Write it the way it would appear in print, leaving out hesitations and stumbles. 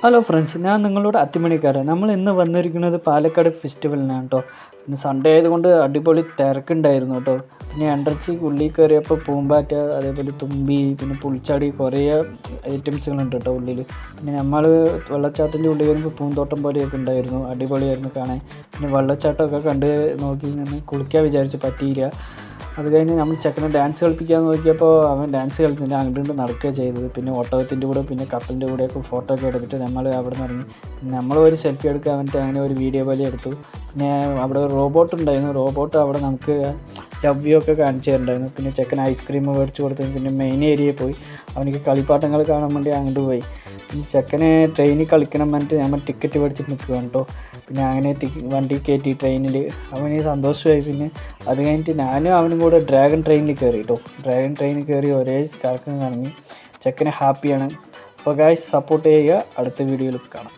Hello friends, ഞാൻ നിങ്ങളോട് അത്തിമണിക്കാരൻ. നമ്മൾ ഇന്ന് വന്നിരിക്കുന്നത് പാലക്കാട് ഫെസ്റ്റിവലിനാണ് കേട്ടോ. പിന്നെ സൺഡേ ആയതുകൊണ്ട് അടിപൊളി തിരക്കുണ്ടായിരുന്നു കേട്ടോ. പിന്നെ എൻട്രൻസ് ഉള്ളിൽ കയറിയപ്പോൾ പൂമ്പാറ്റ, അതേപോലെ തുമ്പി, പിന്നെ പുൽച്ചാടി, കുറേ ഐറ്റംസുകളുണ്ട് കേട്ടോ ഉള്ളിൽ. പിന്നെ നമ്മൾ വെള്ളച്ചാട്ടത്തിൻ്റെ ഉള്ളിൽ വരുമ്പോൾ പൂന്തോട്ടം പോലെയൊക്കെ ഉണ്ടായിരുന്നു, അടിപൊളിയായിരുന്നു കാണാൻ. പിന്നെ വെള്ളച്ചാട്ടമൊക്കെ കണ്ട് നോക്കി നിന്ന് കുളിക്കാൻ വിചാരിച്ച് പറ്റിയില്ല. അത് കഴിഞ്ഞ് നമ്മൾ ചെക്കനെ ഡാൻസ് കളിപ്പിക്കാൻ നോക്കിയപ്പോൾ അവൻ ഡാൻസ് കളിച്ചില്ല, അങ്ങോട്ട് നടക്കുകയാണ് ചെയ്തത്. പിന്നെ ഒട്ടകത്തിൻ്റെ കൂടെ പിന്നെ കപ്പലിൻ്റെ കൂടെയൊക്കെ ഫോട്ടോ ഒക്കെ എടുത്തിട്ട് നമ്മൾ അവിടെ നിന്ന് ഇറങ്ങി. നമ്മൾ ഒരു സെൽഫി എടുക്കാൻ വേണ്ടിയിട്ട് അങ്ങനെ ഒരു വീഡിയോ പോലെ എടുത്തു. പിന്നെ അവിടെ റോബോട്ട് ഉണ്ടായിരുന്നു, റോബോട്ട് അവിടെ നമുക്ക് ലവ് യു ഒക്കെ കാണിച്ചു തരുന്നുണ്ടായിരുന്നു. പിന്നെ ചെക്കൻ ഐസ്ക്രീം മേടിച്ച് കൊടുത്തു. പിന്നെ മെയിൻ ഏരിയയിൽ പോയി അവനിക്ക് കളിപ്പാട്ടങ്ങൾ കാണാൻ വേണ്ടി അങ്ങോട്ട് പോയി. പിന്നെ ചെക്കനെ ട്രെയിനിൽ കളിക്കണം പറഞ്ഞിട്ട് നമ്മൾ ടിക്കറ്റ് മേടിച്ചിട്ട് നിൽക്കുകയാണ് കേട്ടോ. പിന്നെ അങ്ങനെ വണ്ടി കയറ്റി ട്രെയിനിൽ അവന് സന്തോഷമായി. പിന്നെ അത് കഴിഞ്ഞിട്ട് ഞാനും അവനും കൂടെ ഡ്രാഗൺ ട്രെയിനിൽ കയറി കേട്ടോ. ഡ്രാഗൺ ട്രെയിനിൽ കയറി ഒരേ കറക്കം കറങ്ങി. ചെക്കന് ഹാപ്പിയാണ്. അപ്പോൾ ഗായ്സ്, സപ്പോർട്ട് ചെയ്യുക. അടുത്ത വീഡിയോയിൽ കാണാം.